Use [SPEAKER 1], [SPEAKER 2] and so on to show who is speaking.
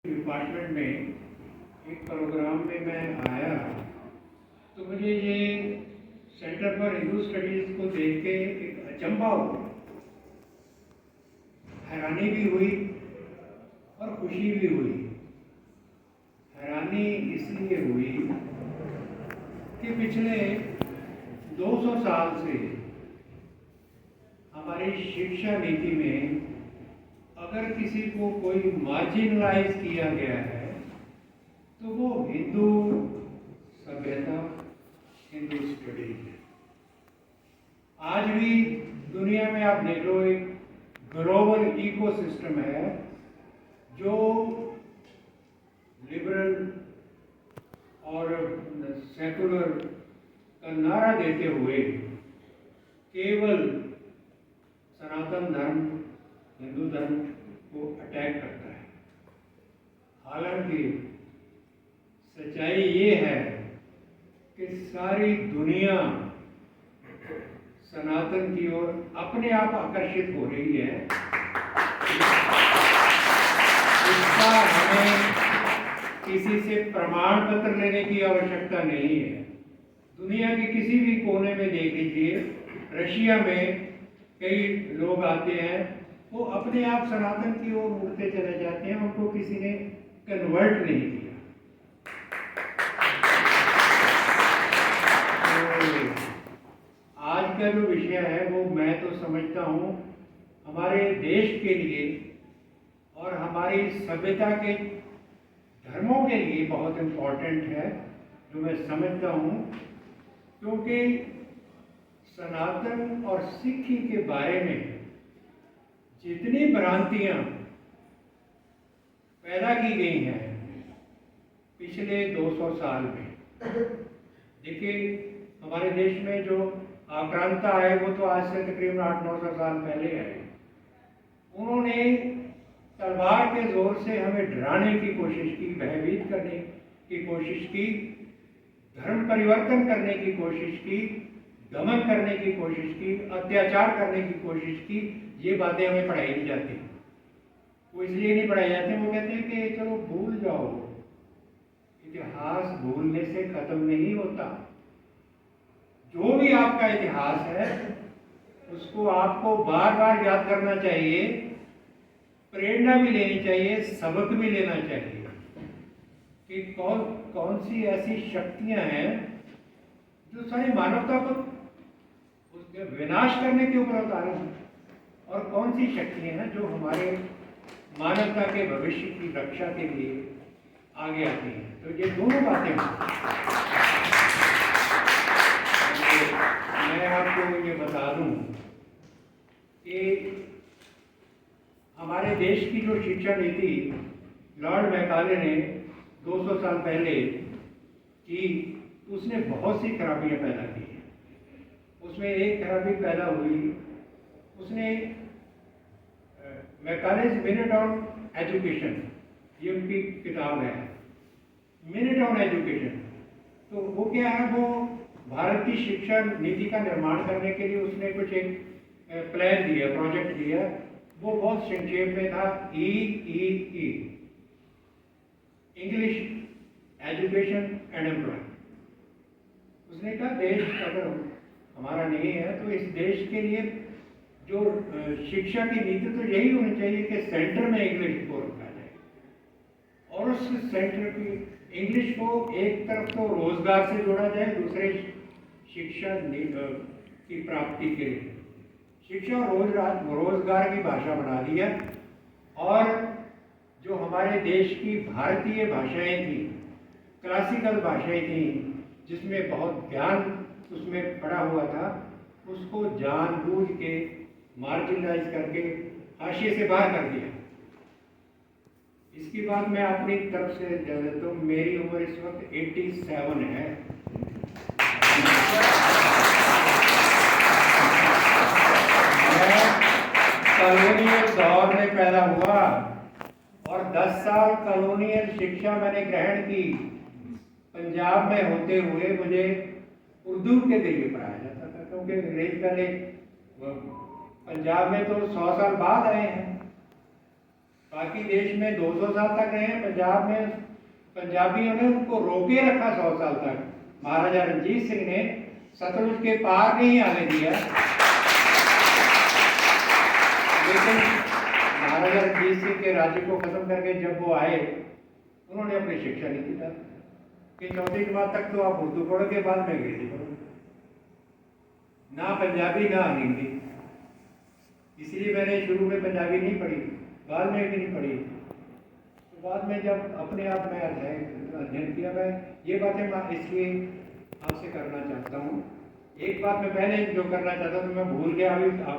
[SPEAKER 1] Department में एक programme में मैं आया तो मुझे ये सेंटर फॉर हिंदू स्टडीज़ को देख के एक अचंभा हुआ, हैरानी भी हुई और खुशी भी हुई। हैरानी इसलिए हुई कि पिछले 200 साल से हमारी शिक्षा नीति में अगर किसी को कोई मार्जिनलाइज किया गया है तो वो हिंदू सभ्यता, हिंदू स्टडीज है। आज भी दुनिया में आप देख लो, एक ग्लोबल इकोसिस्टम है जो लिबरल और सेकुलर का नारा देते हुए केवल सनातन धर्म, हिंदू धर्म को अटैक करता है। हालांकि सच्चाई ये है कि सारी दुनिया सनातन की ओर अपने आप आकर्षित हो रही है। इसका हमें किसी से प्रमाण पत्र लेने की आवश्यकता नहीं है। दुनिया के किसी भी कोने में देख लीजिए, रशिया में कई लोग आते हैं, वो अपने आप सनातन की ओर मुड़ते चले जाते हैं, उनको किसी ने कन्वर्ट नहीं किया। तो आज का जो विषय है वो मैं तो समझता हूँ हमारे देश के लिए और हमारी सभ्यता के धर्मों के लिए बहुत इम्पोर्टेंट है, जो मैं समझता हूँ, क्योंकि सनातन और सिक्खी के बारे में जितनी भ्रांतियां पैदा की गई हैं पिछले 200 साल में, देखिए हमारे देश में जो आक्रांता आए वो तो आज से तकरीबन 800-900 साल पहले आए। उन्होंने तलवार के जोर से हमें डराने की कोशिश की, भयभीत करने की कोशिश की, धर्म परिवर्तन करने की कोशिश की, दमन करने की कोशिश की, अत्याचार करने की कोशिश की। ये बातें हमें पढ़ाई नहीं जाती। वो इसलिए नहीं पढ़ाई जाती, वो कहते हैं कि चलो भूल जाओ। इतिहास भूलने से खत्म नहीं होता। जो भी आपका इतिहास है उसको आपको बार बार याद करना चाहिए, प्रेरणा भी लेनी चाहिए, सबक भी लेना चाहिए कि कौन कौन सी ऐसी शक्तियां हैं जो सारी मानवता को उसके विनाश करने के ऊपर उतारे हैं, और कौन सी शक्तियां हैं जो हमारे मानवता के भविष्य की रक्षा के लिए आगे आती हैं। तो ये दोनों बातें मैं आपको ये बता दूं कि हमारे देश की जो शिक्षा नीति लॉर्ड मैकाले ने 200 साल पहले की, उसने बहुत सी खराबियां पैदा की हैं। उसमें एक खराबी पैदा हुई, उसने मैकालेज मिनट ऑन एजुकेशन, ये उनकी किताब है, मिनट ऑन एजुकेशन। तो वो क्या है, वो भारत की शिक्षा नीति का निर्माण करने के लिए उसने कुछ एक प्लान दिया, प्रोजेक्ट दिया। वो बहुत संक्षेप में था, ई इंग्लिश एजुकेशन एंड एम्प्लॉयमेंट। उसने कहा देश अगर हमारा नहीं है तो इस देश के लिए जो शिक्षा की नीति तो यही होनी चाहिए कि सेंटर में इंग्लिश को रखा जाए, और उस सेंटर की इंग्लिश को एक तरफ तो रोजगार से जोड़ा जाए, दूसरे शिक्षा की प्राप्ति के लिए शिक्षा और रोजगार की भाषा बना दी है। और जो हमारे देश की भारतीय भाषाएं थी, क्लासिकल भाषाएं थी, जिसमें बहुत ज्ञान उसमें पड़ा हुआ था, उसको जानबूझ के मार्जिनलाइज करके हाशिए से बाहर कर दिया। इसकी बात मैं अपनी तरफ से कह देता हूँ, मेरी उम्र इस वक्त 87 है। मैं कॉलोनियल दौर में पैदा हुआ और 10 साल कॉलोनियल शिक्षा मैंने ग्रहण की। पंजाब में होते हुए मुझे उर्दू के जरिए पढ़ाया जाता था, क्योंकि अंग्रेज पहले पंजाब में तो 100 साल बाद आए हैं। बाकी देश में 200 साल तक रहे हैं, पंजाब में पंजाबियों ने उनको रोके रखा 100 साल तक। महाराजा रणजीत सिंह ने सतलुज के पार नहीं आने दिया, लेकिन महाराजा रणजीत सिंह के राज्य को खत्म करके जब वो आए, उन्होंने अपनी शिक्षा नीति डाली कि 4वीं जमात तक तो आप उर्दू पढ़ोगे, बाद में अंग्रेजी पढ़ोगे, ना पंजाबी ना हिंदी। इसलिए मैंने शुरू में पंजाबी नहीं पढ़ी, बाद में भी नहीं पढ़ी। तो बाद में जब अपने आप में अध्ययन किया, मैं ये बातें इसलिए आपसे करना चाहता हूँ। एक बात मैं पहले जो करना चाहता था मैं भूल गया, अभी